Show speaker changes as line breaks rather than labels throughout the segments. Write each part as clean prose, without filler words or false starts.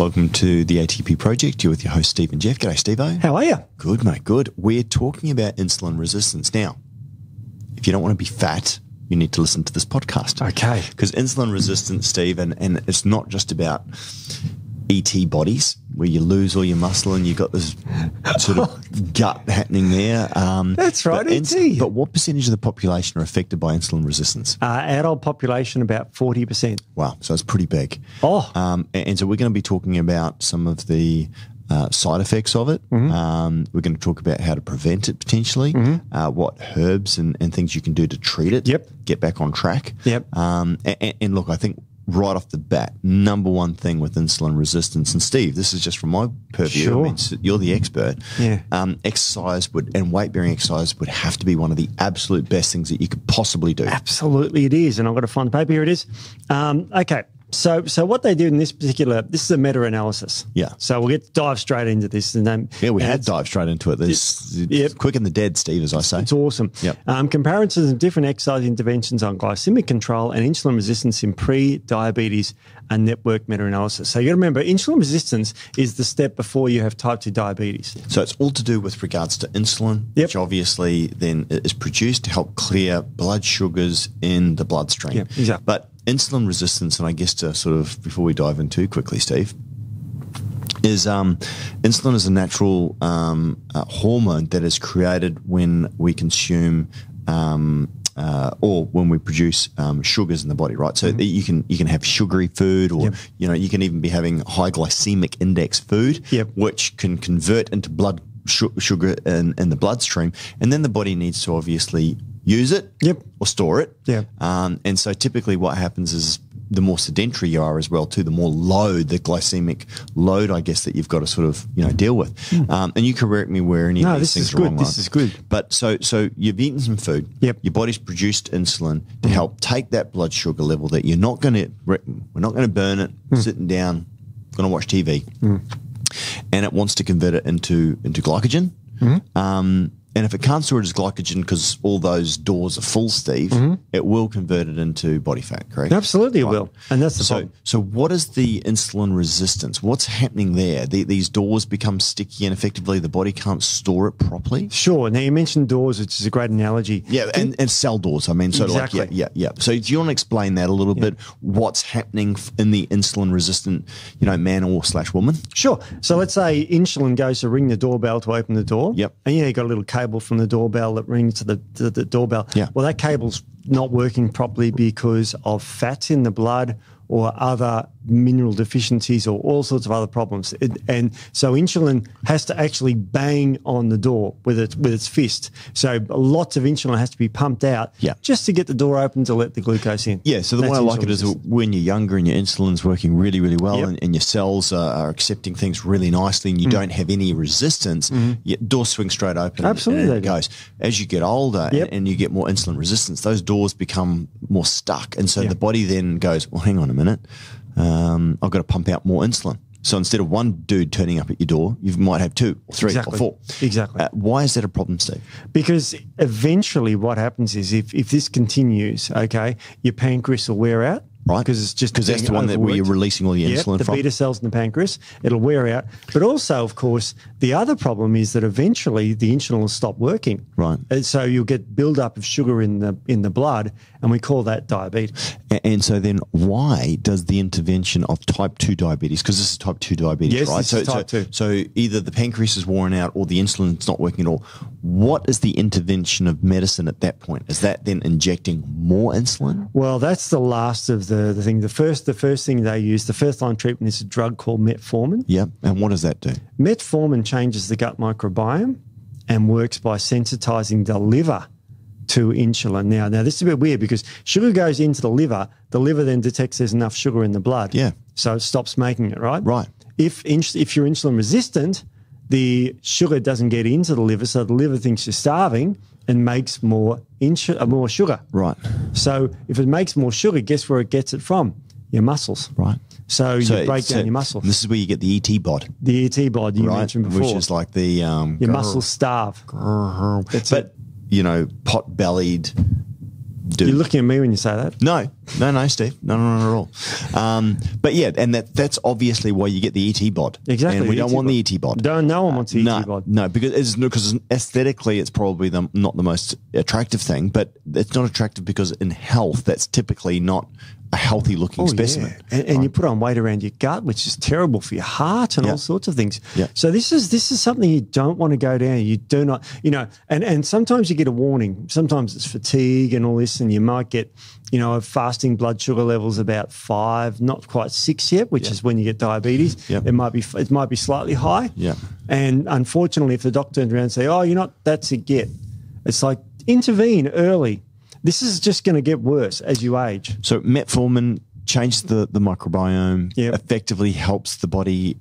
Welcome to the ATP Project. You're with your host, Steve and Jeff. G'day, Steve-O.
How are you?
Good, mate, good. We're talking about insulin resistance. Now, if you don't want to be fat, you need to listen to this podcast.
Okay.
Because insulin resistance, Steve, and it's not just about ET bodies where you lose all your muscle and you've got this sort of gut happening there.
That's right, ET.
But what percentage of the population are affected by insulin resistance?
Adult population, about 40%.
Wow, so it's pretty big.
Oh.
And so we're going to be talking about some of the side effects of it. Mm-hmm. We're going to talk about how to prevent it potentially, what herbs and things you can do to treat it, get back on track. And look, I think right off the bat, number one thing with insulin resistance, and Steve, this is just from my purview,
Sure.
I mean, you're the expert, exercise and weight-bearing exercise would have to be one of the absolute best things that you could possibly do.
Absolutely it is. And I've got to find the paper. Here it is. Okay. So what they did in this is a meta-analysis.
Yeah.
So we'll dive straight into this.
We had dived straight into it. It's quick in the dead, Steve, as I say.
It's awesome.
Yep.
Comparisons of different exercise interventions on glycemic control and insulin resistance in pre-diabetes and network meta-analysis. So you got to remember, insulin resistance is the step before you have type 2 diabetes.
So it's all to do with regards to insulin, which obviously then is produced to help clear blood sugars in the bloodstream.
Yeah, exactly.
But insulin resistance, and I guess to sort of, before we dive in too quickly, Steve, is insulin is a natural hormone that is created when we consume or when we produce sugars in the body, right? So you can have sugary food, or you can even be having high glycemic index food, which can convert into blood sugar in the bloodstream, and then the body needs to obviously use it or store it. And so typically what happens is the more sedentary you are as well too, the more load, the glycemic load, I guess, that you've got to sort of, deal with. And you correct me where any of these things are wrong.
This is good.
But so you've eaten some food. Your body's produced insulin to help take that blood sugar level that we're not going to burn it, sitting down, going to watch TV. And it wants to convert it into glycogen. And if it can't store it as glycogen because all those doors are full, Steve, it will convert it into body fat, correct?
Absolutely it will. And that's the problem.
So what is the insulin resistance? What's happening there? These doors become sticky and effectively the body can't store it properly?
Sure. Now, you mentioned doors, which is a great analogy.
Yeah, and cell doors, I mean. So
exactly.
So do you want to explain that a little bit, what's happening in the insulin-resistant, man or / woman?
Sure. So let's say insulin goes to ring the doorbell to open the door. And you got a little cable from the doorbell that rings to the doorbell. Well, that cable's not working properly because of fats in the blood or other mineral deficiencies or all sorts of other problems. And so insulin has to actually bang on the door with its fist. So lots of insulin has to be pumped out just to get the door open to let the glucose in.
Yeah, so the way I like it is when you're younger and your insulin's working really, really well and your cells are accepting things really nicely and you don't have any resistance, your doors swing straight open.
Absolutely.
And it goes. As you get older and you get more insulin resistance, those doors become more stuck. And so the body then goes, well, hang on a minute. I've got to pump out more insulin. So instead of one dude turning up at your door, you might have 2 or 3 or 4.
Exactly.
Why is that a problem, Steve?
Because eventually what happens is if this continues, your pancreas will wear out.
Right.
Because
that's the one where you're releasing all your insulin
the
from.
The beta cells in the pancreas, it'll wear out. But also, of course, the other problem is that eventually the insulin will stop working.
Right.
And so you'll get buildup of sugar in the blood, and we call that diabetes.
And so then why does the intervention of type 2 diabetes, because this is type 2 diabetes, right?
This is type 2.
So either the pancreas is worn out or the insulin's not working at all. What is the intervention of medicine at that point? Is that then injecting more insulin?
Well, that's the last of the thing. The first thing they use, the first line treatment is a drug called Metformin.
Yeah, and what does that do?
Metformin changes the gut microbiome and works by sensitizing the liver to insulin. Now this is a bit weird because sugar goes into the liver then detects there's enough sugar in the blood. Yeah. So it stops making it, right?
Right.
If you're insulin resistant, the sugar doesn't get into the liver, so the liver thinks you're starving and makes more sugar. Right. So if it makes more sugar, guess where it gets it from? Your muscles.
Right.
So you break down your muscles.
This is where you get the ET bod.
The ET bod you mentioned before.
Which is like the...
your muscles starve.
But, pot-bellied do.
You're looking at me when you say that.
No, Steve. No, not at all. But yeah, and that's obviously why you get the ET bod.
Exactly.
And we don't want the ET bod.
No one wants the ET bod.
No, because aesthetically it's probably not the most attractive thing, but it's not attractive because in health that's typically not a healthy looking specimen.
Yeah. And you put on weight around your gut, which is terrible for your heart and all sorts of things.
Yeah.
So this is something you don't want to go down. You do not, and sometimes you get a warning. Sometimes it's fatigue and all this, and you might get, a fasting blood sugar levels about 5, not quite 6 yet, which is when you get diabetes.
Yep.
It might be slightly high.
Yeah.
And unfortunately, if the doctor turns around and say, "Oh, that's it, it's like intervene early." This is just going to get worse as you age.
So metformin changes the microbiome, effectively helps the body.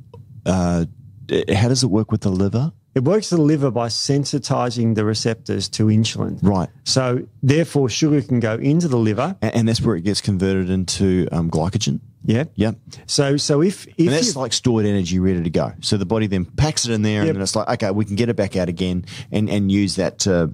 How does it work with the liver?
It works with the liver by sensitizing the receptors to insulin.
Right.
So therefore, sugar can go into the liver.
And that's where it gets converted into glycogen.
Yeah.
Yeah.
So if
and that's like stored energy ready to go. So the body then packs it in there and then it's like, okay, we can get it back out again and use that to,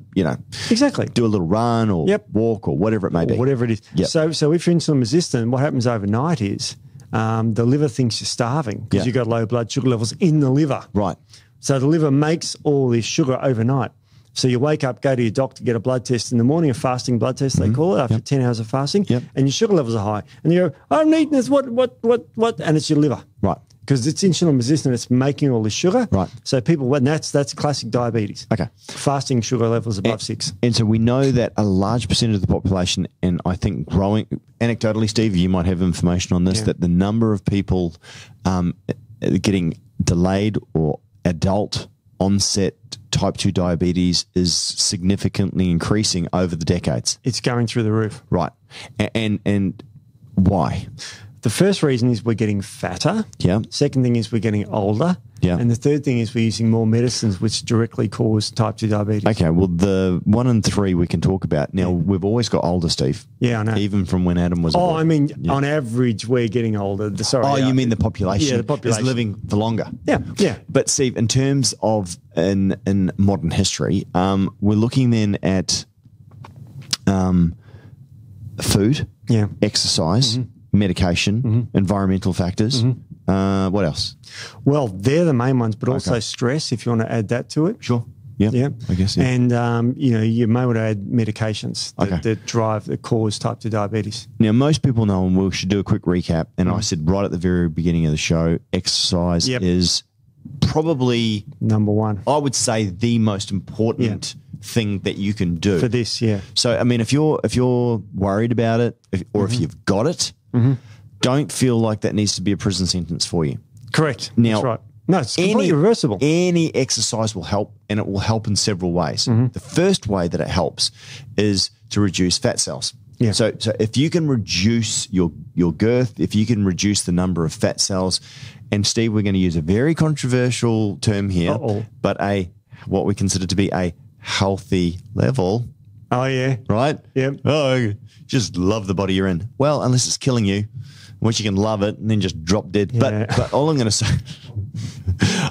exactly
do a little run or walk or whatever it may be.
Whatever it is.
Yep.
So if you're insulin resistant, what happens overnight is the liver thinks you're starving because you've got low blood sugar levels in the liver.
Right.
So the liver makes all this sugar overnight. So you wake up, go to your doctor, get a blood test in the morning, a fasting blood test, they call it, after 10 hours of fasting, and your sugar levels are high. And you go, I'm eating this, what? And it's your liver.
Right.
Because it's insulin resistant, it's making all this sugar.
Right.
So that's classic diabetes.
Okay.
Fasting sugar levels above 6.
And so we know that a large percentage of the population, and I think growing, anecdotally, Steve, you might have information on this, that the number of people getting delayed or adult onset type 2 diabetes is significantly increasing over the decades.
It's going through the roof.
Right. And why?
The first reason is we're getting fatter.
Yeah.
Second thing is we're getting older.
Yeah.
And the third thing is we're using more medicines which directly cause type 2 diabetes.
Okay, well, the 1 and 3 we can talk about. Now, we've always got older, Steve.
Yeah, I know.
Even from when Adam was a boy.
I mean, on average, we're getting older. Sorry.
You mean the population?
Yeah, the population.
Is living for longer.
Yeah.
But, Steve, in terms of in modern history, we're looking then at food, exercise, medication, environmental factors. What else?
Well, they're the main ones, but also stress, if you want to add that to it.
Sure. Yeah. I guess. Yeah.
And, you may want to add medications that cause type 2 diabetes.
Now, most people know, and we should do a quick recap, and I said right at the very beginning of the show, exercise is probably
number one.
I would say the most important thing that you can do.
For this,
So, I mean, if you're worried about it, or if you've got it, don't feel like that needs to be a prison sentence for you.
Correct.
Now,
that's right. No, it's completely reversible.
Any exercise will help, and it will help in several ways. The first way that it helps is to reduce fat cells.
Yeah.
So if you can reduce your girth, if you can reduce the number of fat cells, and Steve, we're going to use a very controversial term here, but what we consider to be a healthy level.
Oh, yeah.
Right?
Yeah.
Oh, just love the body you're in. Well, unless it's killing you, which you can love it and then just drop dead.
Yeah.
But all I'm going to say,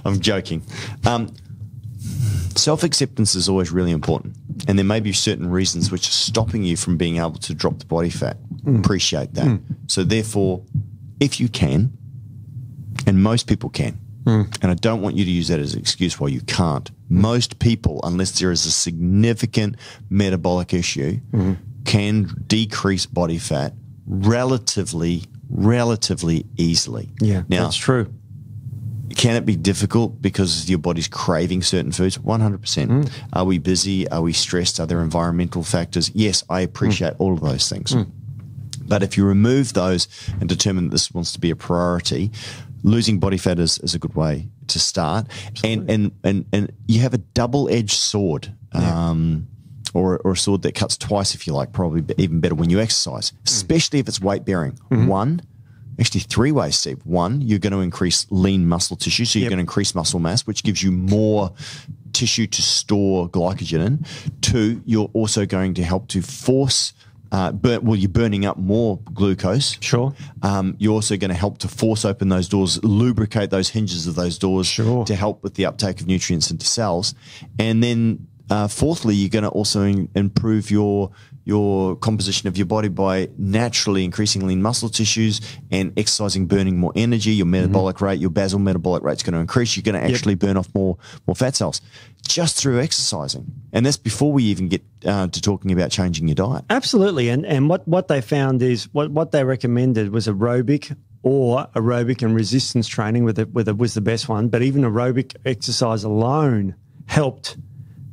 I'm joking. Self-acceptance is always really important. And there may be certain reasons which are stopping you from being able to drop the body fat. Appreciate that. So therefore, if you can, and most people can, and I don't want you to use that as an excuse why you can't. Most people, unless there is a significant metabolic issue, can decrease body fat relatively easily.
Yeah,
now,
that's true.
Can it be difficult because your body's craving certain foods? 100%. Are we busy? Are we stressed? Are there environmental factors? Yes, I appreciate all of those things. But if you remove those and determine that this wants to be a priority, losing body fat is a good way to start. And you have a double-edged sword. Or a sword that cuts twice, if you like, probably even better when you exercise, especially if it's weight-bearing. Actually 3 ways, Steve. 1, you're going to increase lean muscle tissue, so you're going to increase muscle mass, which gives you more tissue to store glycogen in. 2, you're also going to help to force you're burning up more glucose.
Sure.
You're also going to help to force open those doors, lubricate those hinges of those doors to help with the uptake of nutrients into cells. And then fourthly, you're going to also improve your your composition of your body by naturally increasing lean muscle tissues and exercising, burning more energy. Your metabolic rate, your basal metabolic rate is going to increase. You're going to actually burn off more fat cells just through exercising. And that's before we even get to talking about changing your diet.
Absolutely. And what they found is what they recommended was aerobic and resistance training was the best one. But even aerobic exercise alone helped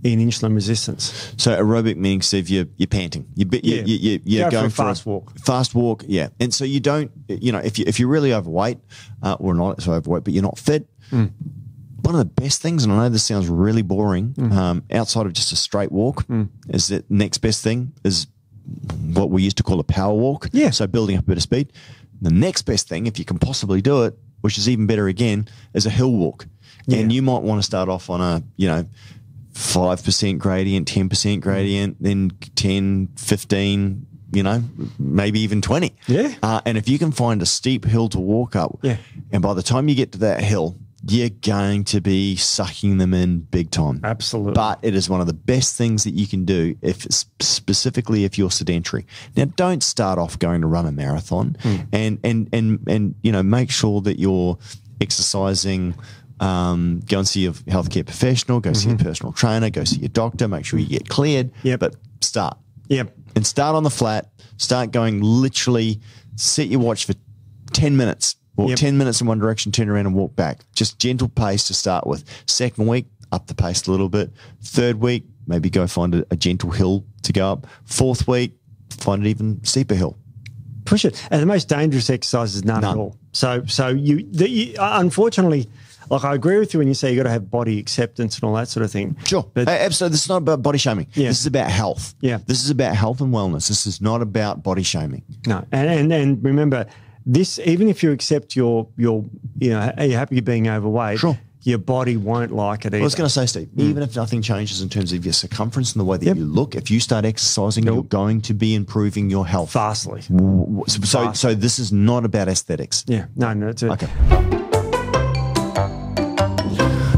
in insulin resistance.
So aerobic meaning, Steve, you're panting. You're going for a fast walk. Fast walk, yeah. And so you don't, if you're really overweight, or not so overweight, but you're not fit, one of the best things, and I know this sounds really boring, outside of just a straight walk, is that next best thing is what we used to call a power walk.
Yeah.
So building up a bit of speed. The next best thing, if you can possibly do it, which is even better again, is a hill walk. Yeah. And you might want to start off on a, 5% gradient, 10% gradient, then 10, 15, maybe even 20.
Yeah.
And if you can find a steep hill to walk up, and by the time you get to that hill, you're going to be sucking them in big time.
Absolutely.
But it is one of the best things that you can do, specifically if you're sedentary. Now, don't start off going to run a marathon, and make sure that you're exercising. Go and see your healthcare professional, go see your personal trainer, go see your doctor, make sure you get cleared.
Yeah.
But start.
Yep.
And start on the flat. Start going literally, set your watch for 10 minutes. Walk 10 minutes in one direction, turn around and walk back. Just gentle pace to start with. Second week, up the pace a little bit. Third week, maybe go find a gentle hill to go up. Fourth week, find an even steeper hill.
Push it. And the most dangerous exercise is none at all. So you unfortunately, like I agree with you when you say you got to have body acceptance and all that sort of thing.
Sure. But absolutely. This is not about body shaming.
Yeah.
This is about health.
Yeah.
This is about health and wellness. This is not about body shaming.
No. And remember, this, even if you accept you're happy being overweight,
sure,
your body won't like it either.
I was going to say, Steve, even if nothing changes in terms of your circumference and the way that you look, if you start exercising, you're going to be improving your health.
Vastly.
So this is not about aesthetics.
Yeah. No. It's
okay.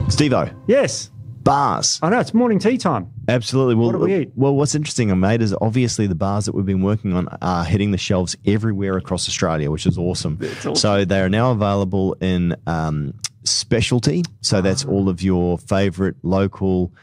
Steve-O.
Yes.
Bars.
I know, it's morning tea time.
Absolutely. Well,
what do we eat?
Well, what's interesting, mate, is obviously the bars that we've been working on are hitting the shelves everywhere across Australia, which is awesome. So they are now available in specialty. So that's all of your favourite local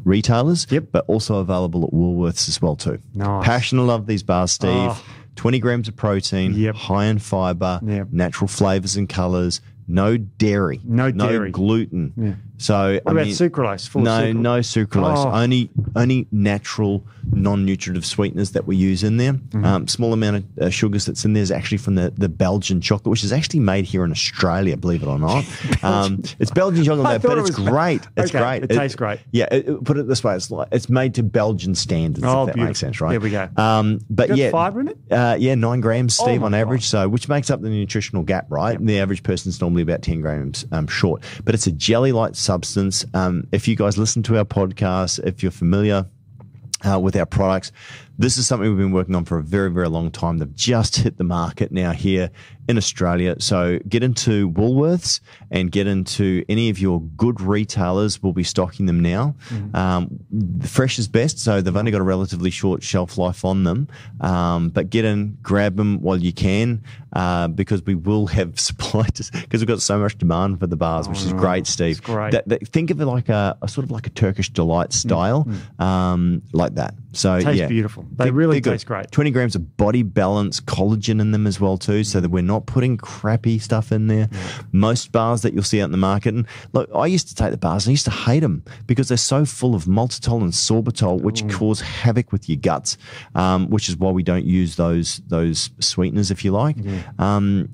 retailers, but also available at Woolworths as well too.
Nice.
Passionate love these bars, Steve. 20 grams of protein, high in fibre, natural flavours and colours. No dairy. No gluten. Yeah. So
what about sucralose?
No sucralose. Only natural, non-nutritive sweeteners that we use in there. Small amount of sugars that's in there is actually from the Belgian chocolate, which is actually made here in Australia, believe it or not. It's Belgian chocolate, but it's great. It's great.
It tastes great.
Yeah, put it this way: it's made to Belgian standards. If that makes sense, right?
There we go.
But
got fibre in it?
9 grams, Steve, on average. So which makes up the nutritional gap, right? Yep. The average person's normally about 10 grams short. But it's a jelly-like substance. If you guys listen to our podcast, if you're familiar with our products, this is something we've been working on for a very, very long time. They've just hit the market now here in Australia. So get into Woolworths and get into any of your good retailers. We'll be stocking them now. Fresh is best, so they've only got a relatively short shelf life on them. But get in, grab them while you can, because we will have supply, because we've got so much demand for the bars, which is great, Steve.
It's great.
Think of it like a sort of like a Turkish delight style, like that. So
tastes beautiful. They really taste great.
20 grams of body balance collagen in them as well too, so that we're not putting crappy stuff in there. Most bars that you'll see out in the market, and look, I used to take the bars and I used to hate them because they're so full of maltitol and sorbitol, which cause havoc with your guts, which is why we don't use those sweeteners, if you like. And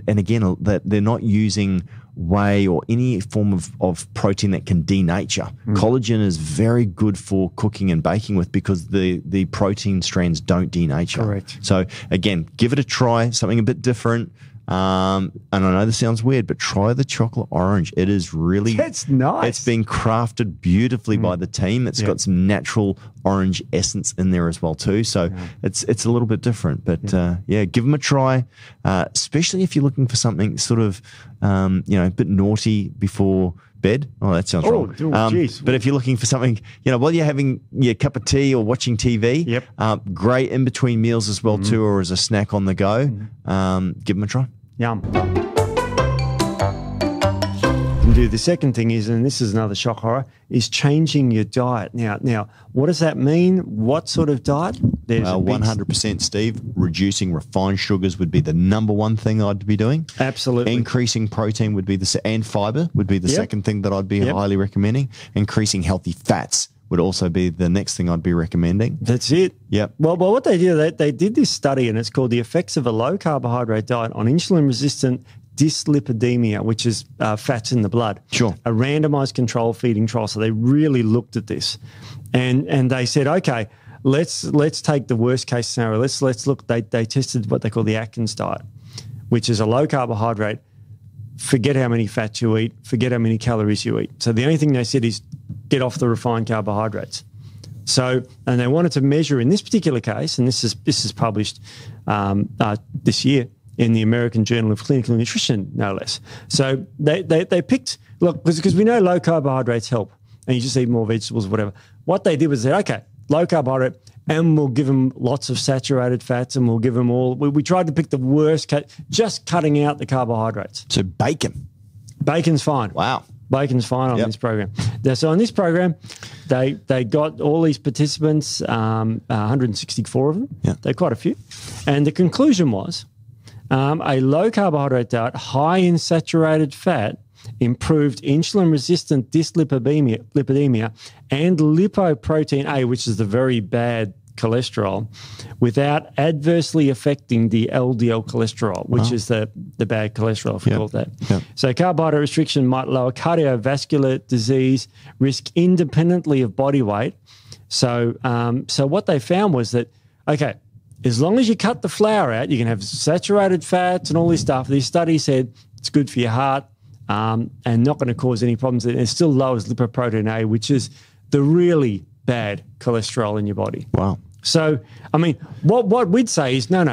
again, that they're not using whey or any form of protein that can denature. Collagen is very good for cooking and baking with, because the protein strands don't denature.
Correct.
So again, give it a try, something a bit different. And I know this sounds weird, but try the chocolate orange. It is really...
It's nice.
It's been crafted beautifully by the team. It's got some natural orange essence in there as well too. So it's a little bit different. But give them a try, especially if you're looking for something sort of, a bit naughty before Bed? Oh, that sounds wrong.
Geez.
But if you're looking for something, while you're having your cup of tea or watching TV, great in between meals as well too, or as a snack on the go. Give them a try.
Yum. The second thing is, and this is another shock horror, is changing your diet. Now, what does that mean? What sort of diet?
100%, Steve. Reducing refined sugars would be the number one thing I'd be doing.
Absolutely.
Increasing protein would be and fiber would be the second thing that I'd be highly recommending. Increasing healthy fats would also be the next thing I'd be recommending.
That's it.
Yep.
Well, what they did, they did this study, and it's called The Effects of a Low Carbohydrate Diet on Insulin-Resistant Dyslipidemia, which is fats in the blood.
Sure.
A randomized control feeding trial. So they really looked at this, and they said, okay, let's take the worst case scenario. Let's look. They tested what they call the Atkins diet, which is a low carbohydrate. Forget how many fats you eat. Forget how many calories you eat. So the only thing they said is get off the refined carbohydrates. So, and they wanted to measure in this particular case, and this is published this year in the American Journal of Clinical Nutrition, no less. So they picked, look, because we know low carbohydrates help, and you just eat more vegetables or whatever. What they did was say, okay, low carbohydrate, and we'll give them lots of saturated fats, and we'll give them all. We tried to pick the worst, just cutting out the carbohydrates.
So bacon.
Bacon's fine.
Wow.
Bacon's fine on this program. So on this program, they got all these participants, 164 of them.
Yeah.
They're quite a few. And the conclusion was a low carbohydrate diet, high in saturated fat, improved insulin-resistant dyslipidemia and lipoprotein A, which is the very bad cholesterol, without adversely affecting the LDL cholesterol, which is the bad cholesterol, if we call it that.
Yep.
So carbohydrate restriction might lower cardiovascular disease risk independently of body weight. So, so what they found was that, okay, as long as you cut the flour out, you can have saturated fats and all this stuff. This study said it's good for your heart and not going to cause any problems. And it still lowers lipoprotein A, which is the really bad cholesterol in your body.
Wow.
So, I mean, what we'd say is, no,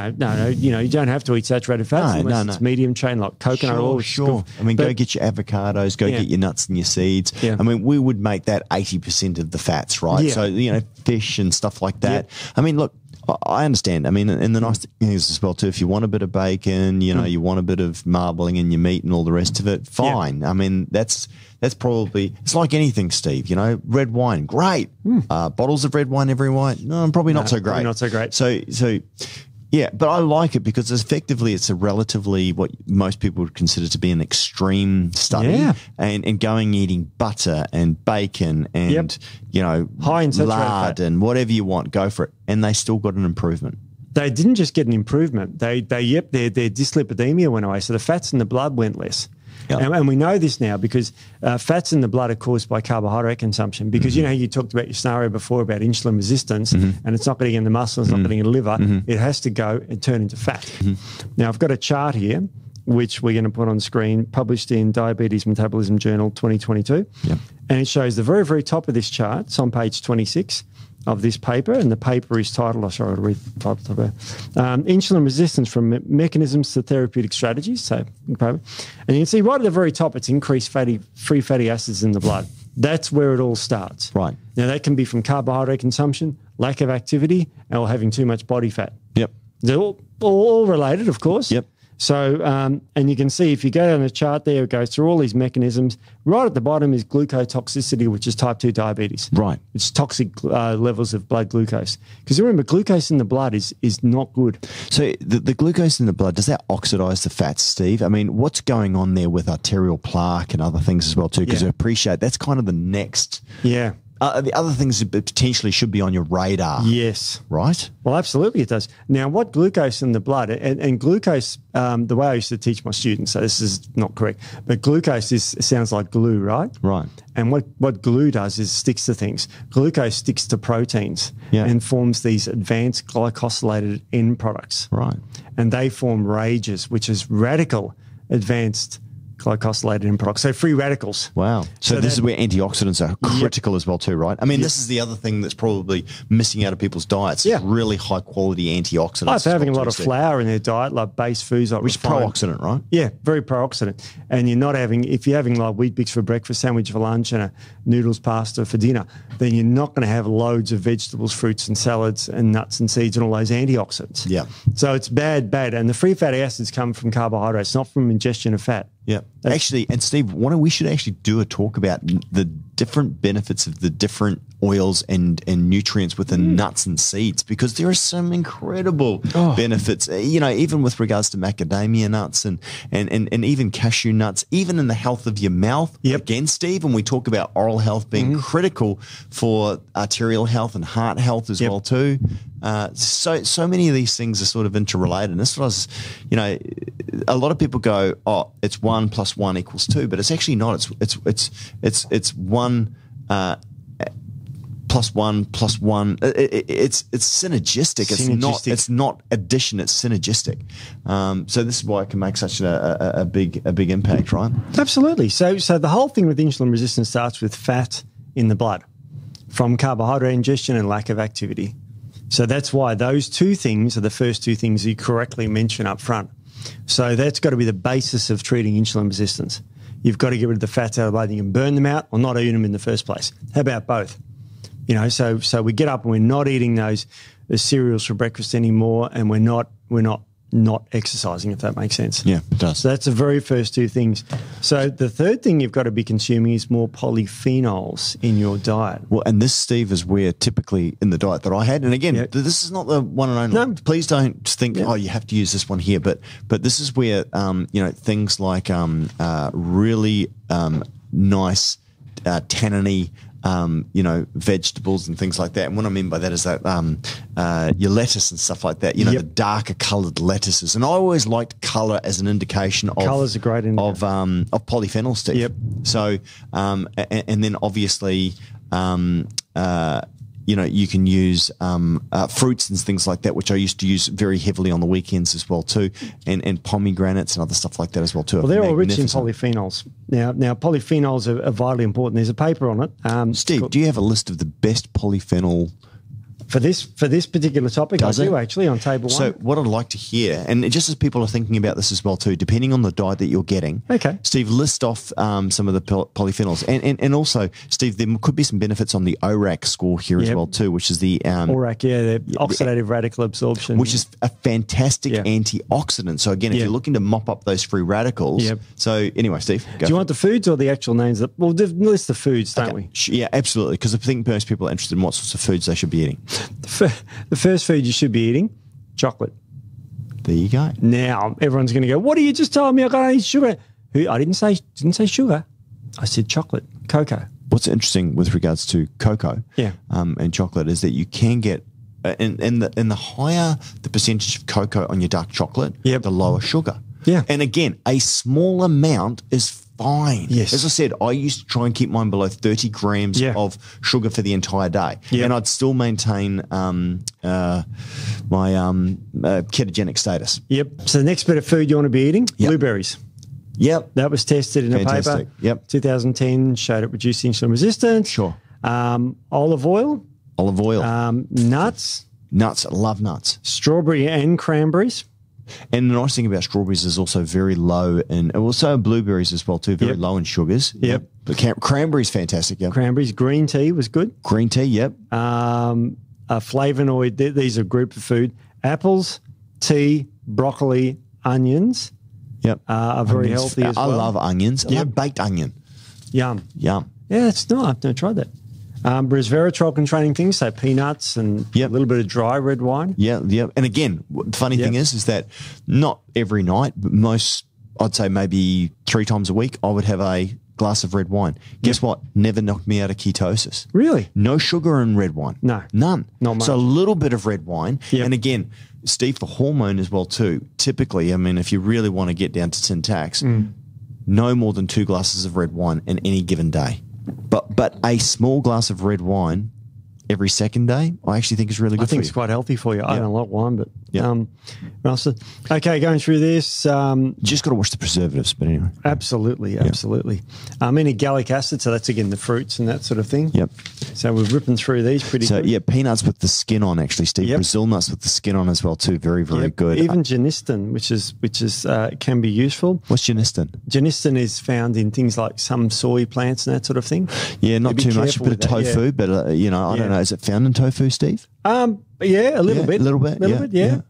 you don't have to eat saturated fats unless it's medium chain, like coconut oil.
Sure. I mean, go get your avocados, go get your nuts and your seeds. Yeah. I mean, we would make that 80% of the fats, right? Yeah. So, fish and stuff like that. Yeah. I mean, look, I understand. I mean, and the nice thing is as well too, if you want a bit of bacon, you want a bit of marbling in your meat and all the rest of it, fine. Yeah. I mean, that's probably, it's like anything, Steve, red wine, great. Bottles of red wine every night, no, probably not so great.
Not so great.
So yeah, but I like it because effectively it's a relatively what most people would consider to be an extreme study. Yeah. And going eating butter and bacon and,
high in saturated
lard
fat
and whatever you want, go for it. And they still got an improvement.
They didn't just get an improvement. Their dyslipidemia went away. So the fats in the blood went less. Yep. And we know this now because fats in the blood are caused by carbohydrate consumption because, you talked about your scenario before about insulin resistance and it's not getting in the muscle, it's not getting in the liver. It has to go and turn into fat. Now, I've got a chart here, which we're going to put on screen, published in Diabetes Metabolism Journal 2022. Yep. And it shows the very, very top of this chart. It's on page 26 of this paper, and the paper is titled, I'll read the title, Insulin Resistance from Mechanisms to Therapeutic Strategies. So, and you can see right at the very top, it's increased free fatty acids in the blood. That's where it all starts. Right. Now, that can be from carbohydrate consumption, lack of activity, or having too much body fat. Yep. They're all related, of course. Yep. So, and you can see if you go down the chart there, it goes through all these mechanisms. Right at the bottom is glucotoxicity, which is type 2 diabetes. Right. It's toxic levels of blood glucose. Because remember, glucose in the blood is not good.
So the glucose in the blood, does that oxidize the fats, Steve? I mean, what's going on there with arterial plaque and other things as well too? Because I appreciate that's kind of the next. Yeah. The other things that potentially should be on your radar. Yes. Right?
Well, absolutely it does. Now, what glucose in the blood, and glucose, the way I used to teach my students, so this is not correct, but glucose sounds like glue, right? Right. And what glue does is sticks to things. Glucose sticks to proteins and forms these advanced glycosylated end products. Right. And they form RAGEs, which is radical advanced glycosylated end products. So free radicals.
Wow. So this is where antioxidants are critical as well too, right? I mean, this is the other thing that's probably missing out of people's diets. Really high quality antioxidants.
Like having a lot of flour in their diet, like base foods, like
which is pro-oxidant, right?
Yeah, very pro-oxidant. And you're not having, if you're having like Wheat Bix for breakfast, sandwich for lunch, and a noodles pasta for dinner, then you're not going to have loads of vegetables, fruits, and salads, and nuts and seeds, and all those antioxidants.
Yeah.
So it's bad. And the free fatty acids come from carbohydrates, not from ingestion of fat.
Yeah. Actually, and Steve, we should actually do a talk about the different benefits of the different oils and nutrients within nuts and seeds, because there are some incredible benefits, even with regards to macadamia nuts and even cashew nuts, even in the health of your mouth. Again, Steve, and we talk about oral health being critical for arterial health and heart health as well too. So many of these things are sort of interrelated. And this was, a lot of people go, oh, it's 1 + 1 = 2, but it's actually not. It's 1 + 1 + 1. It's synergistic. It's not addition. It's synergistic. So this is why it can make such a big impact, right?
Absolutely. So the whole thing with insulin resistance starts with fat in the blood from carbohydrate ingestion and lack of activity. So that's why those two things are the first two things you correctly mention up front. So that's got to be the basis of treating insulin resistance. You've got to get rid of the fats out of the blood. You can burn them out or not eat them in the first place. How about both? So we get up and we're not eating those cereals for breakfast anymore, and we're not exercising, if that makes sense.
Yeah, it does.
So that's the very first two things. So the third thing you've got to be consuming is more polyphenols in your diet.
Well, and this, Steve, is where typically in the diet that I had, and again, this is not the one and only.
No.
Please don't think, oh, you have to use this one here. But this is where, things like really nice tanniny, vegetables and things like that. And what I mean by that is that your lettuce and stuff like that, the darker coloured lettuces. And I always liked colour as an indication of
colour's a great indicator
of polyphenols, Steve.
Yep.
So and then obviously you can use fruits and things like that, which I used to use very heavily on the weekends as well too, and pomegranates and other stuff like that as well too.
Well, they're all rich in polyphenols. Now polyphenols are vitally important. There's a paper on it.
Steve, do you have a list of the best polyphenol?
For this particular topic, I do actually on table 1.
So what I'd like to hear, and just as people are thinking about this as well too, depending on the diet that you're getting, Steve, list off some of the polyphenols, and also, Steve, there could be some benefits on the ORAC score here as well too, which is the
ORAC, the oxidative radical absorption,
which is a fantastic antioxidant. So again, if you're looking to mop up those free radicals, so anyway, Steve, go.
Do you want the foods or the actual names? Well, list the foods, don't we?
Yeah, absolutely, because I think most people are interested in what sorts of foods they should be eating.
The first food you should be eating, chocolate.
There you go.
Now everyone's going to go, what are you just telling me? I can't eat sugar. I didn't say sugar. I said chocolate, cocoa.
What's interesting with regards to cocoa and chocolate is that you can get in the higher the percentage of cocoa on your dark chocolate, the lower sugar.
Yeah.
And again, a small amount is fine.
Yes.
As I said, I used to try and keep mine below 30 grams of sugar for the entire day. And I'd still maintain my ketogenic status.
So the next bit of food you want to be eating, blueberries. That was tested in a paper. 2010 showed it reduced insulin resistance.
Sure.
Olive oil. Nuts.
Nuts. Love nuts.
Strawberry and cranberries.
And the nice thing about strawberries is also very low in, also blueberries as well too, very low in sugars. But cranberries, fantastic.
Cranberries. Green tea was good.
Green tea,
flavonoid, these are a group of food. Apples, tea, broccoli, onions are very healthy as well.
I love onions. I love baked onion.
Yum.
Yeah,
it's not. I've never tried that. Resveratrol containing things, so peanuts and a little bit of dry red wine.
And again, the funny thing is that not every night, but most, I'd say maybe 3 times a week, I would have a glass of red wine. Guess what? Never knocked me out of ketosis.
Really?
No sugar in red wine.
No.
None.
Not much.
So a little bit of red wine. And again, Steve, for hormone as well too, typically, I mean, if you really want to get down to tin tacks, no more than 2 glasses of red wine in any given day. But a small glass of red wine every second day, I actually think is really good for you.
I think it's quite healthy for you. I don't like wine, but
Yeah.
Okay, going through this.
Just got to watch the preservatives, but anyway.
Absolutely. Any gallic acid, so that's again the fruits and that sort of thing.
Yep.
So we're ripping through these pretty good.
So, peanuts with the skin on, actually, Steve.
Yep.
Brazil nuts with the skin on as well, too. Very, very good.
Even genistin, which is can be useful.
What's genistin?
Genistin is found in things like some soy plants and that sort of thing.
Yeah, not too much. A bit of tofu, but, I don't know. Is it found in tofu, Steve?
Yeah, a little bit.
A little bit, yeah.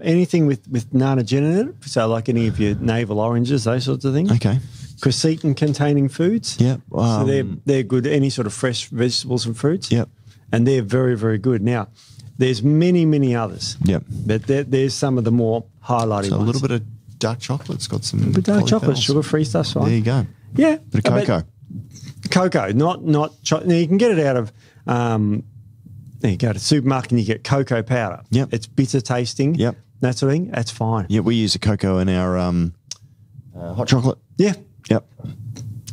Anything with nanogen in it, so like any of your navel oranges, those sorts of things.
Okay.
Quercetin-containing foods.
Yeah.
So they're good. Any sort of fresh vegetables and fruits.
Yep.
And they're very, very good. Now, there's many, many others.
Yep.
But there's some of the more highlighted
So
ones.
a little bit of dark chocolate's got some
dark chocolate,
polyphenols.
sugar-free stuff's fine.
There you go.
Yeah.
Bit of cocoa.
Cocoa, not chocolate. Now, you can get it out of... you go to the supermarket and you get cocoa powder.
Yep.
It's bitter tasting.
Yep.
That sort of thing. That's fine.
Yeah, we use a cocoa in our hot chocolate.
Yeah.
Yep.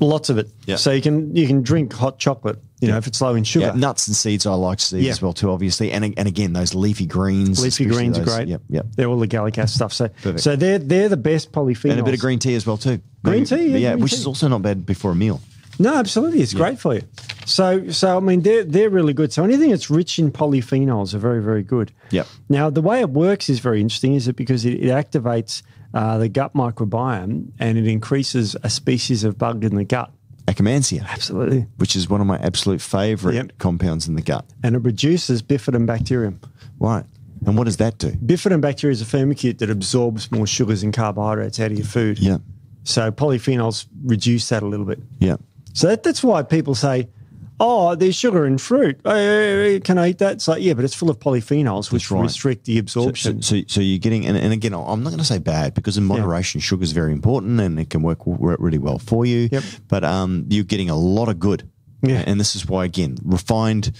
Lots of it.
Yep.
So you can drink hot chocolate, if it's low in sugar.
Yeah, nuts and seeds I like to see as well too, obviously. And again, those leafy greens.
Leafy greens are great.
Yep.
They're all the gallic acid stuff. So
Perfect.
so they're the best polyphenols.
And a bit of green tea as well too.
Green tea, yeah, green
which
tea.
is also not bad before a meal.
No, absolutely. It's great for you. So I mean, they're really good. So anything that's rich in polyphenols are very, very good.
Yep.
Now, the way it works is very interesting, is it because it activates the gut microbiome and it increases a species of bug in the gut.
Akkermansia.
Absolutely.
Which is one of my absolute favourite compounds in the gut.
And it reduces bifidobacterium.
Right. And what does that do?
Bifidobacteria is a firmicute that absorbs more sugars and carbohydrates out of your food.
Yeah.
So polyphenols reduce that a little bit.
Yeah.
So that's why people say, oh, there's sugar in fruit. Can I eat that? It's like, yeah, but it's full of polyphenols, which restrict the absorption.
So you're getting, and again, I'm not going to say bad, because in moderation, sugar is very important and it can work really well for you.
Yep.
But you're getting a lot of good.
Yeah.
And this is why, again, refined,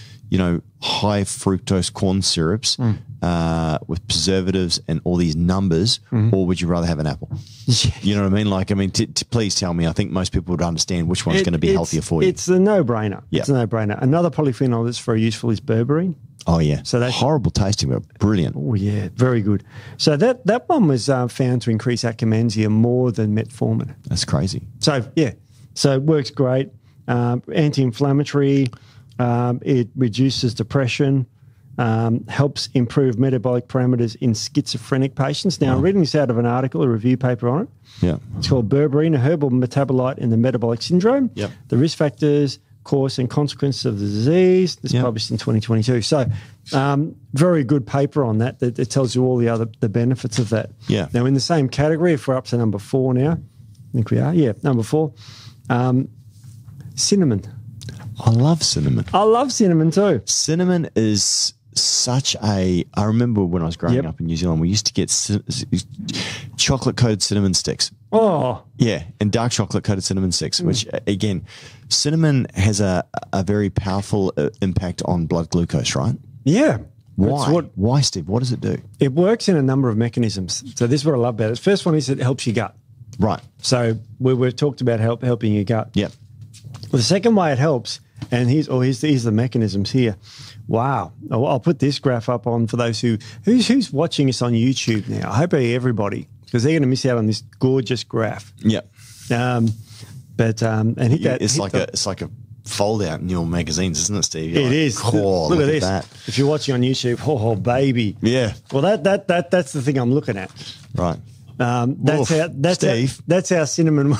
high fructose corn syrups with preservatives and all these numbers, or would you rather have an apple?
Yeah.
You know what I mean? Please tell me. I think most people would understand which one's going to be healthier for you.
It's a no-brainer.
Yeah.
It's a no-brainer. Another polyphenol that's very useful is berberine.
Oh, yeah.
So that's
horrible tasting, but brilliant.
Oh, yeah. Very good. So that one was found to increase akkermansia more than metformin.
That's crazy.
So, yeah. So it works great. Anti-inflammatory. It reduces depression. Helps improve metabolic parameters in schizophrenic patients. Now, I'm reading this out of an article, a review paper on it.
Yeah.
It's called Berberine, a herbal metabolite in the metabolic syndrome.
Yep.
The risk factors, cause and consequences of the disease. This published in 2022. So, very good paper on that tells you all the benefits of that.
Yeah.
Now, in the same category, if we're up to number 4 now, I think we are. Yeah, number 4. Cinnamon.
I love cinnamon.
I love cinnamon too.
Cinnamon is such I remember when I was growing up in New Zealand, we used to get chocolate-coated cinnamon sticks.
Oh.
Yeah, and dark chocolate-coated cinnamon sticks, which, again, cinnamon has a very powerful impact on blood glucose, right?
Yeah.
Why? Why, Steve? What does it do?
It works in a number of mechanisms. So this is what I love about it. The first one is it helps your gut.
Right.
So we've talked about helping your gut.
Yeah.
Well, the second way it helps, and here's the mechanisms here. Wow. I'll put this graph up on for those who's watching us on YouTube now. I hope everybody, because they're going to miss out on this gorgeous graph.
Yeah.
And hit that.
It's like a fold out in your magazines, isn't it, Steve?
It is.
Oh,
look at this.
That.
If you're watching on YouTube, oh baby.
Yeah.
Well, that's the thing I'm looking at.
Right.
That's our cinnamon.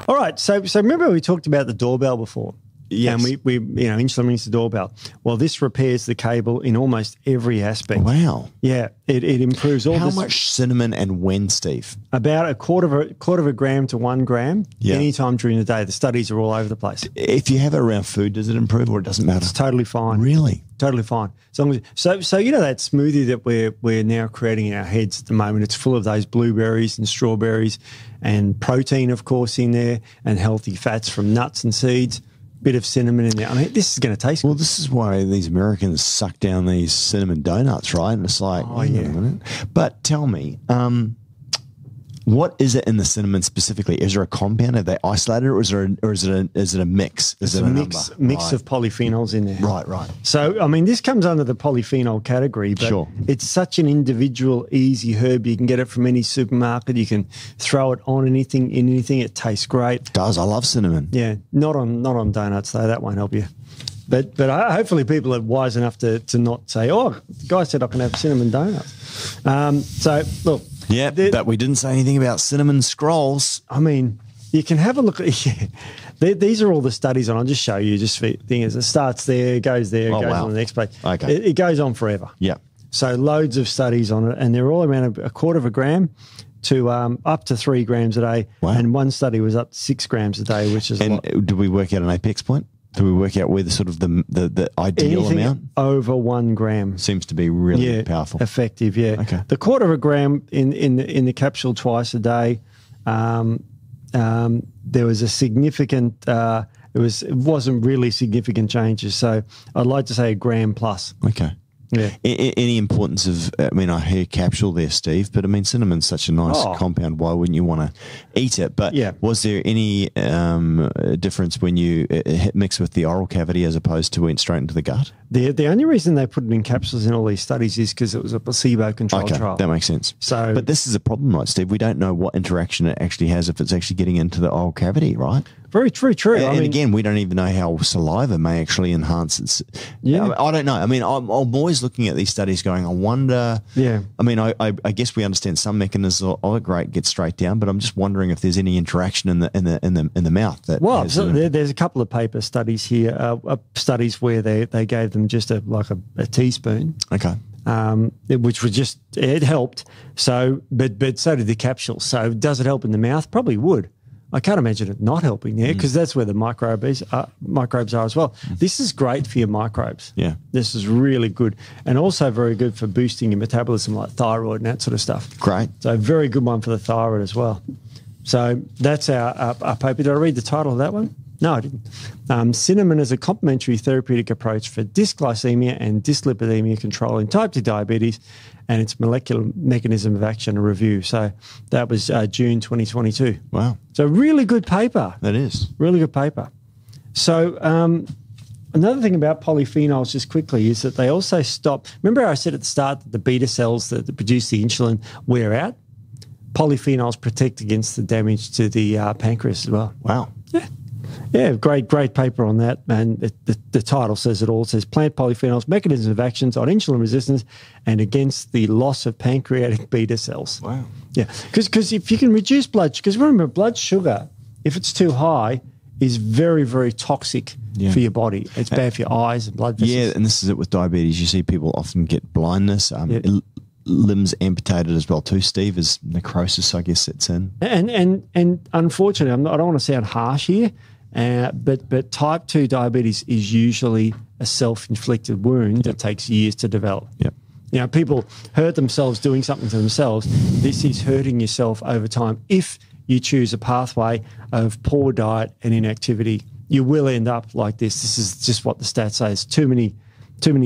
All right. So remember we talked about the doorbell before.
Yes.
And we Insulin rings the doorbell. Well, this repairs the cable in almost every aspect.
Wow.
Yeah. It improves all
How
this.
much cinnamon and when, Steve?
About a quarter of a gram to 1 gram anytime during the day. The studies are all over the place.
If you have it around food, does it improve or it doesn't matter?
It's totally fine.
Really?
Totally fine. As long as so that smoothie that we're now creating in our heads at the moment, it's full of those blueberries and strawberries and protein, of course, in there, and healthy fats from nuts and seeds. Bit of cinnamon in there. I mean, this is going to taste good.
Well, this is why these Americans suck down these cinnamon donuts, right? And it's like, wait a minute. But tell me, What is it in the cinnamon specifically? Is there a compound? Are they isolated, or is it a mix? Is it a
mix of polyphenols in there?
Right.
So, I mean, this comes under the polyphenol category, but it's such an individual, easy herb. You can get it from any supermarket. You can throw it on anything, in anything. It tastes great.
It does. I love cinnamon.
Yeah, not on donuts though. That won't help you. But hopefully people are wise enough to not say, oh, the guy said I can have cinnamon donuts. So look.
Yeah, but we didn't say anything about cinnamon scrolls.
I mean, you can have a look at these are all the studies on. I'll just show you. Just the thing is, it starts there, goes there, goes on the next page.
Okay,
it goes on forever.
Yeah.
So loads of studies on it, and they're all around a quarter of a gram to up to 3 grams a day.
Wow.
And one study was up to 6 grams a day, which is a lot.
Did we work out an apex point? Do we work out where the sort of the ideal
Anything
amount?
Over 1 gram
Seems to be really powerful.
Effective, yeah.
Okay.
The quarter of a gram in the capsule twice a day. There was a significant. It wasn't really significant changes. So I'd like to say 1 gram plus.
Okay.
Yeah.
Any importance of? I mean, I hear capsule there, Steve, but I mean, cinnamon's such a nice compound. Why wouldn't you want to eat it? But was there any difference when you mix with the oral cavity as opposed to went straight into the gut?
The only reason they put it in capsules in all these studies is because it was a placebo-controlled trial.
That makes sense.
So,
but this is a problem, right, Steve? We don't know what interaction it actually has if it's actually getting into the oral cavity, right?
Very true.
And again, we don't even know how saliva may actually enhance its.
Yeah,
I don't know. I mean, I'm always looking at these studies, going, I wonder.
Yeah.
I mean, I guess we understand some mechanisms. Oh, great, get straight down. But I'm just wondering if there's any interaction in the mouth.
There's a couple of paper studies here. Studies where they gave them just a teaspoon.
Okay.
Which was just it helped. So, but so did the capsule. So, does it help in the mouth? Probably would. I can't imagine it not helping there because that's where the microbes are as well. This is great for your microbes.
Yeah.
This is really good. And also very good for boosting your metabolism like thyroid and that sort of stuff.
Great.
So very good one for the thyroid as well. So that's our paper. Did I read the title of that one? No, I didn't. Cinnamon is a complementary therapeutic approach for dysglycemia and dyslipidemia control in type 2 diabetes and its molecular mechanism of action review. So that was June 2022.
Wow.
So really good paper.
That is.
Really good paper. So another thing about polyphenols just quickly is that they also stop. Remember I said at the start that the beta cells that produce the insulin wear out? Polyphenols protect against the damage to the pancreas as well.
Wow.
Yeah, great paper on that. And the title says it all. It says plant polyphenols, mechanisms of actions on insulin resistance and against the loss of pancreatic beta cells.
Wow.
Yeah, because if you can reduce because remember, blood sugar, if it's too high, is very, very toxic for your body. It's bad for your eyes and blood vessels.
Yeah, and this is it with diabetes. You see people often get blindness. Limbs amputated as well too, Steve, as necrosis, I guess, sets in.
And unfortunately, I don't want to sound harsh here, but type 2 diabetes is usually a self-inflicted wound that takes years to develop.
Yep.
You know, people hurt themselves doing something to themselves. This is hurting yourself over time. If you choose a pathway of poor diet and inactivity, you will end up like this. This is just what the stats say. It's too many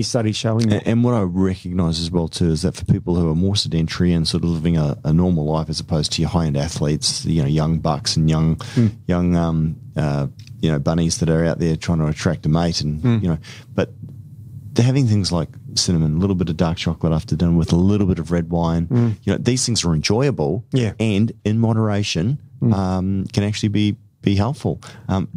studies showing that.
And what I recognise as well too is that for people who are more sedentary and sort of living a normal life as opposed to your high-end athletes, young bucks and young bunnies that are out there trying to attract a mate and but they're having things like cinnamon, a little bit of dark chocolate after dinner with a little bit of red wine. These things are enjoyable and in moderation can actually be helpful.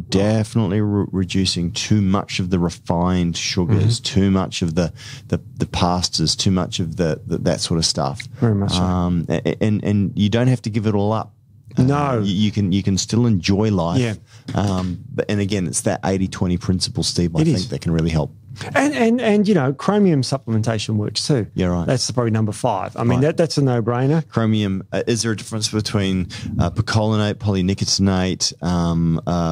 Definitely reducing too much of the refined sugars, too much of the pastas, too much of that sort of stuff.
Very much so.
And you don't have to give it all up.
No.
You can still enjoy life.
Yeah.
And again, it's that 80-20 principle, Steve, I think that can really help.
And chromium supplementation works too.
Yeah, right.
That's probably number 5. I mean, that's a no-brainer.
Chromium, is there a difference between picolinate, polynicotinate?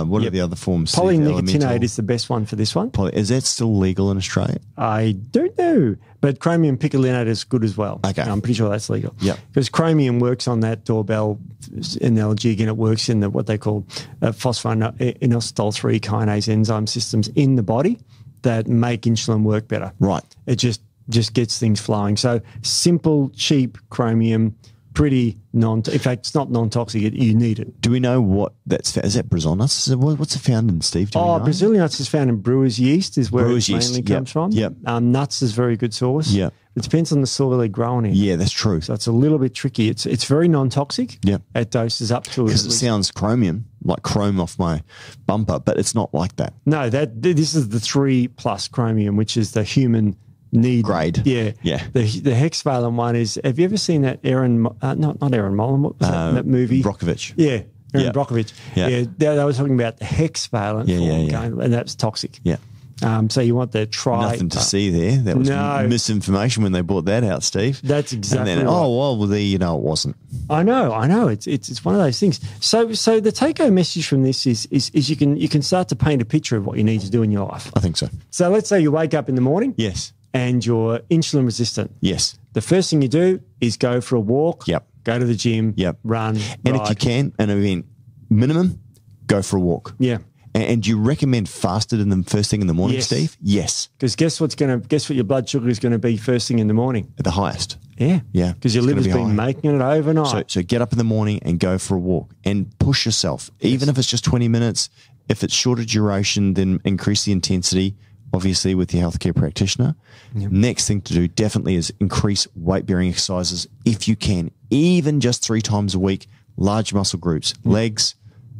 What are the other forms?
Polynicotinate is the best one for this one.
Is that still legal in Australia?
I don't know. But chromium picolinate is good as well.
Okay.
I'm pretty sure that's legal.
Yeah.
Because chromium works on that doorbell analogy. Again, it works in what they call phosphoinositol 3 kinase enzyme systems in the body that make insulin work better.
Right.
It just gets things flowing. So simple, cheap chromium pretty in fact, it's not non-toxic. You need it.
Do we know what that's? Is that Brazil nuts? What's it found in, Steve?
Brazilian nuts is found in brewer's yeast, is where
brewer's
it mainly
yeast.
comes from.
Yep.
Nuts is very good source.
Yeah.
It depends on the soil they're grown in.
Yeah, that's true.
So it's a little bit tricky. It's very non-toxic.
Yeah.
At doses up to
because it sounds chromium, like chrome off my bumper, but it's not like that.
No, this is the 3+ chromium, which is the human need
grade.
Yeah. The hexavalent one is. Have you ever seen that Aaron? Not Aaron Mullen. What was that movie?
Brockovich.
Yeah. Aaron Brockovich.
Yeah.
They were talking about the hexavalent form, and that's toxic.
Yeah.
So you want the
Nothing to see there. That was misinformation when they brought that out, Steve.
That's exactly
and then,
right.
well, there it wasn't.
I know. It's one of those things. So the take-home message from this is you can start to paint a picture of what you need to do in your life.
I think so.
So let's say you wake up in the morning.
Yes.
And you're insulin resistant.
Yes.
The first thing you do is go for a walk.
Yep.
Go to the gym.
Yep.
Run.
And
ride.
if you can, and again, minimum, go for a walk.
Yeah.
And do you recommend fasted in the first thing in the morning, Steve? Yes.
Because guess what your blood sugar is going to be first thing in the morning?
At the highest.
Yeah.
Yeah.
Because your liver's been making it overnight.
So get up in the morning and go for a walk and push yourself. Even if it's just 20 minutes, if it's shorter duration, then increase the intensity, obviously with your healthcare practitioner. Yep. Next thing to do definitely is increase weight-bearing exercises if you can, even just 3 times a week, large muscle groups, legs,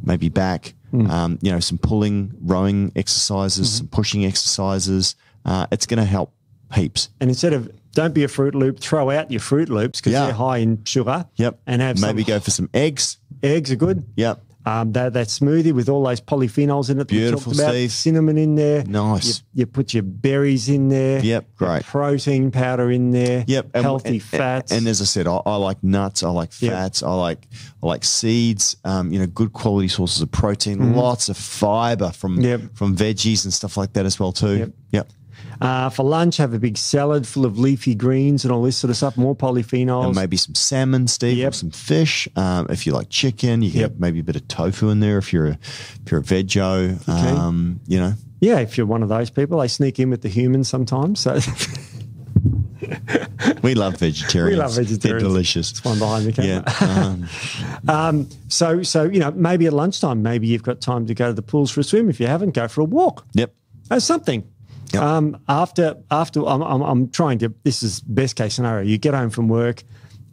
maybe back, some pulling, rowing exercises, some pushing exercises. It's going to help heaps.
And instead of don't be a Fruit Loop, throw out your Fruit Loops because they're high in sugar.
Yep.
And have
maybe go for some eggs.
Eggs are good.
Yep.
That smoothie with all those polyphenols in it.
Beautiful,
we talked about.
Steve.
Cinnamon in there.
Nice.
You put your berries in there.
Yep, great.
Protein powder in there.
Yep.
Healthy fats.
And as I said, I like nuts. I like fats. I like seeds. Good quality sources of protein. Lots of fiber from veggies and stuff like that as well too. Yep.
For lunch, have a big salad full of leafy greens and all this sort of stuff, more polyphenols.
And maybe some salmon, Steve, or some fish. If you like chicken, you can have maybe a bit of tofu in there if you're a veggie. Okay.
Yeah, if you're one of those people, they sneak in with the humans sometimes. So
we love vegetarians.
We love vegetarians.
They're delicious.
It's one behind the camera. So maybe at lunchtime, maybe you've got time to go to the pools for a swim. If you haven't, go for a walk.
Yep.
That's something. Yep. After I'm trying to, this is best case scenario. You get home from work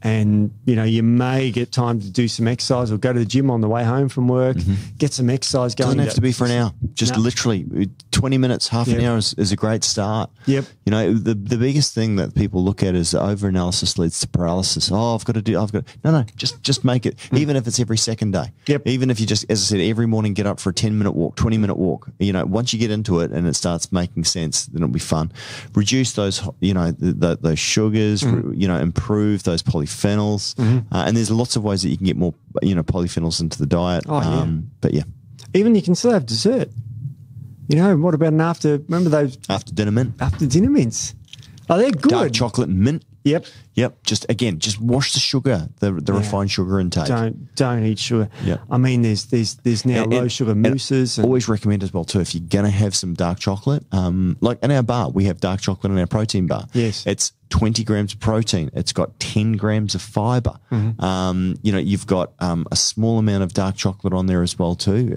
and, you may get time to do some exercise or go to the gym on the way home from work, get some exercise going.
Doesn't have to be for an hour. Just literally 20 minutes, half an hour is a great start.
Yep.
The biggest thing that people look at is over-analysis leads to paralysis. No, just make it, even if it's every second day.
Yep.
Even if you just, as I said, every morning get up for a 10-minute walk, 20-minute walk. Once you get into it and it starts making sense, then it'll be fun. Reduce those, those sugars, improve those polyphenols. And there's lots of ways that you can get more, polyphenols into the diet. But yeah.
Even you can still have dessert. What about remember those?
After dinner mint?
After dinner mints. Oh, they're good.
Dark chocolate and mint.
Yep.
Just wash the sugar, the refined sugar intake.
Don't eat sugar.
Yep.
I mean, there's now low sugar mousses.
And always recommend as well too, if you're going to have some dark chocolate, like in our bar, we have dark chocolate in our protein bar.
Yes.
It's 20 grams of protein. It's got 10 grams of fiber. You've got a small amount of dark chocolate on there as well too.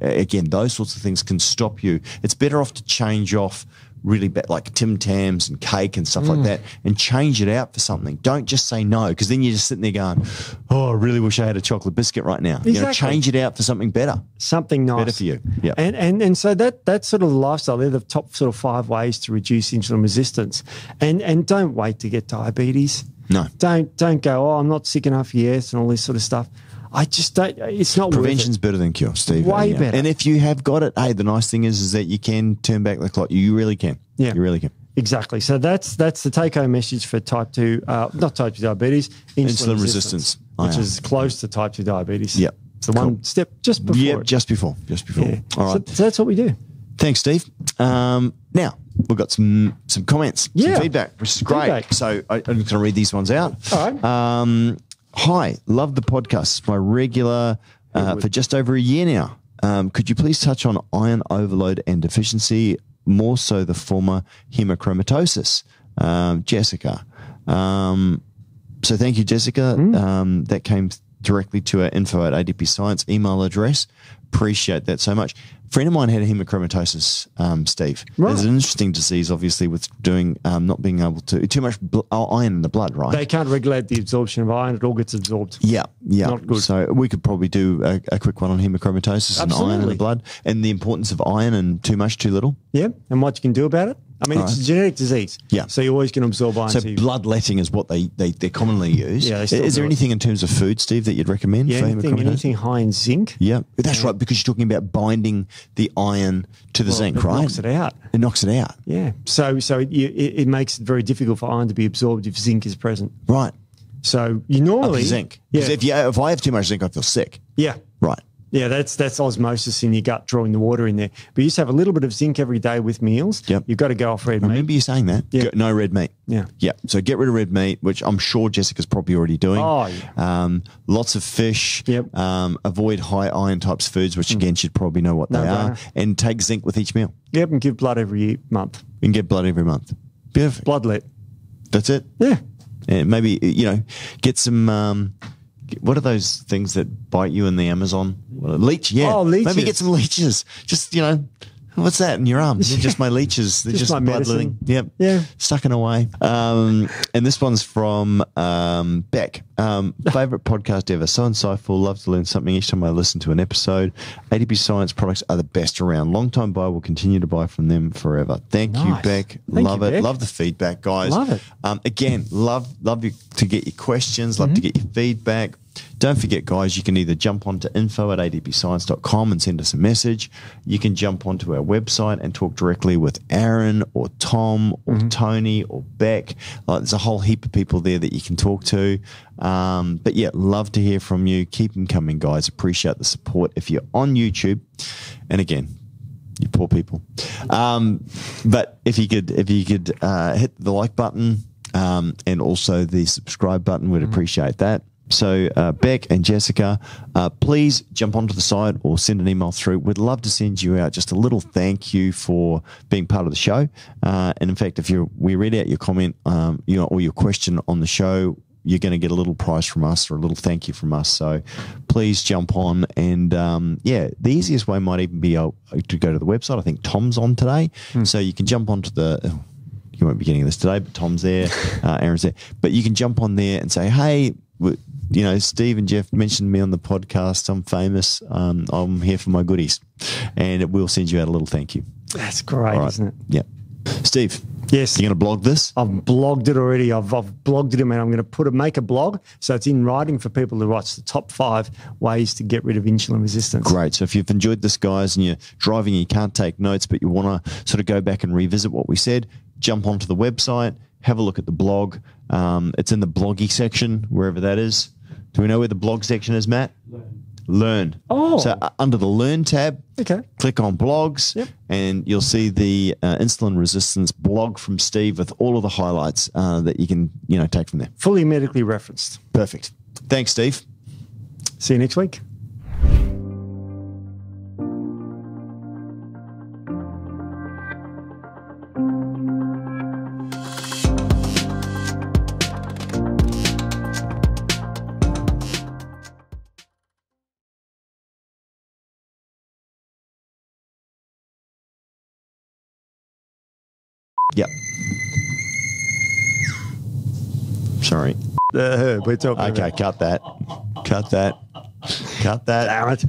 Again, those sorts of things can stop you. It's better off to change off really bad, like Tim Tams and cake and stuff like that, and change it out for something. Don't just say no, because then you're just sitting there going, oh, I really wish I had a chocolate biscuit right now.
Exactly.
Change it out for something better.
Something nice.
Better for you. Yeah.
And so that's sort of the lifestyle. They're the top sort of 5 ways to reduce insulin resistance. And don't wait to get diabetes.
No.
Don't go, I'm not sick enough yet and all this sort of stuff. I just don't, it's not
Prevention's better than cure, Steve.
Way better.
And if you have got it, hey, the nice thing is that you can turn back the clock. You really can.
Yeah.
You really can.
Exactly. So that's the take-home message for not type 2 diabetes, insulin resistance, which is close to type 2 diabetes.
Yep.
It's the one step just before.
Yeah, just before. Yeah. All right.
So that's what we do.
Thanks, Steve. Now, we've got some comments, some feedback, which is great. So I'm going to read these ones out.
All right.
Hi, love the podcast. It's my regular for just over a year now. Could you please touch on iron overload and deficiency, more so the former hemochromatosis? Jessica. So thank you, Jessica. That came directly to our info@ATP Science email address. Appreciate that so much. A friend of mine had hemochromatosis, Steve. Right. It's an interesting disease, obviously, with doing not being able to too much iron in the blood, right?
They can't regulate the absorption of iron; it all gets absorbed.
Yeah, yeah.
Not good.
So we could probably do a quick one on hemochromatosis and iron in the blood, and the importance of iron and too much, too little.
Yeah, and what you can do about it. I mean, it's a genetic disease.
Yeah.
So you're always going to absorb iron.
So bloodletting is what they commonly use. Yeah. Is there anything in terms of food, Steve, that you'd recommend for hemochromatosis?
Anything high in zinc.
Yeah, that's right, because you're talking about binding the iron to the zinc, right?
It knocks it out.
It knocks it out.
Yeah. So it makes it very difficult for iron to be absorbed if zinc is present.
Right.
So you normally
zinc. Yeah. If I have too much zinc, I feel sick.
Yeah.
Right.
Yeah, that's osmosis in your gut, drawing the water in there. But you just have a little bit of zinc every day with meals.
Yep.
You've got to go off red meat.
I remember you saying that.
Yeah.
No red meat.
Yeah.
Yeah. So get rid of red meat, which I'm sure Jessica's probably already doing.
Oh, yeah.
Lots of fish.
Yep.
Avoid high iron types of foods, which again, should probably know what they are. And take zinc with each meal.
Yep, and give blood every month.
And get blood every month. Perfect.
Bloodlet.
That's it?
Yeah.
And maybe, get some... what are those things that bite you in the Amazon? Leech, yeah.
Oh, leeches.
Maybe get some leeches. Just, what's that in your arm? They're just my leeches. They're just
my
bloodletting. Yep.
Yeah.
Sucking away. And this one's from Beck. Favorite podcast ever. So insightful. Love to learn something each time I listen to an episode. ATP Science products are the best around. Long time buyer, will continue to buy from them forever. Thank you, Beck. Love it. Beck. Love the feedback, guys.
Love it.
Again, love you to get your questions. Love to get your feedback. Don't forget, guys, you can either jump onto info@atpscience.com and send us a message. You can jump onto our website and talk directly with Aaron or Tom or Tony or Beck. There's a whole heap of people there that you can talk to. But yeah, love to hear from you. Keep them coming, guys. Appreciate the support. If you're on YouTube, and again, you poor people. But if you could hit the like button and also the subscribe button, we'd appreciate that. So Beck and Jessica, please jump onto the site or send an email through. We'd love to send you out just a little thank you for being part of the show. And in fact, if we read out your comment, or your question on the show, you're going to get a little prize from us or a little thank you from us. So please jump on. And the easiest way might even be to go to the website. I think Tom's on today, so you can jump onto you won't be getting this today, but Tom's there, Aaron's there. But you can jump on there and say, hey, Steve and Jeff mentioned me on the podcast. I'm famous. I'm here for my goodies. And it will send you out a little thank you.
That's great, isn't it?
Yeah. Steve.
Yes.
You're going to blog this?
I've blogged it already. I've blogged it, and I'm going to make a blog so it's in writing for people to watch the top 5 ways to get rid of insulin resistance.
Great. So if you've enjoyed this, guys, and you're driving and you can't take notes, but you want to sort of go back and revisit what we said, jump onto the website, have a look at the blog. It's in the bloggy section, wherever that is. Do we know where the blog section is, Matt? Learn. Oh. So under the Learn tab, click on blogs, and you'll see the insulin resistance blog from Steve with all of the highlights that you can take from there.
Fully medically referenced.
Perfect. Thanks, Steve.
See you next week.
Yep. Sorry.
We're talking
about. Cut that. Cut that. Cut that.
Damn it.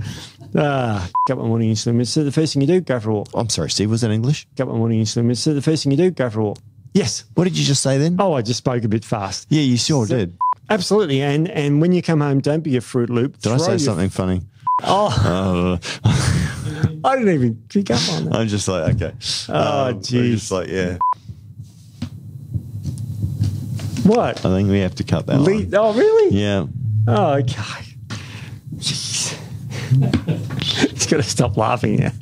Got my morning insulin. So the first thing you do, go for a walk.
I'm sorry, Steve. Was that English?
Got my morning insulin. So the first thing you do, go for a walk. Yes.
What did you just say then?
Oh, I just spoke a bit fast.
Yeah, you sure did.
Absolutely. And when you come home, don't be a Fruit Loop.
Did I say something funny?
Oh. I didn't even pick up on that.
I'm just like, okay.
Oh, jeez.
Just like, yeah.
What?
I think we have to cut that one.
Oh, really?
Yeah.
Oh, okay. Jeez. It's got to stop laughing now.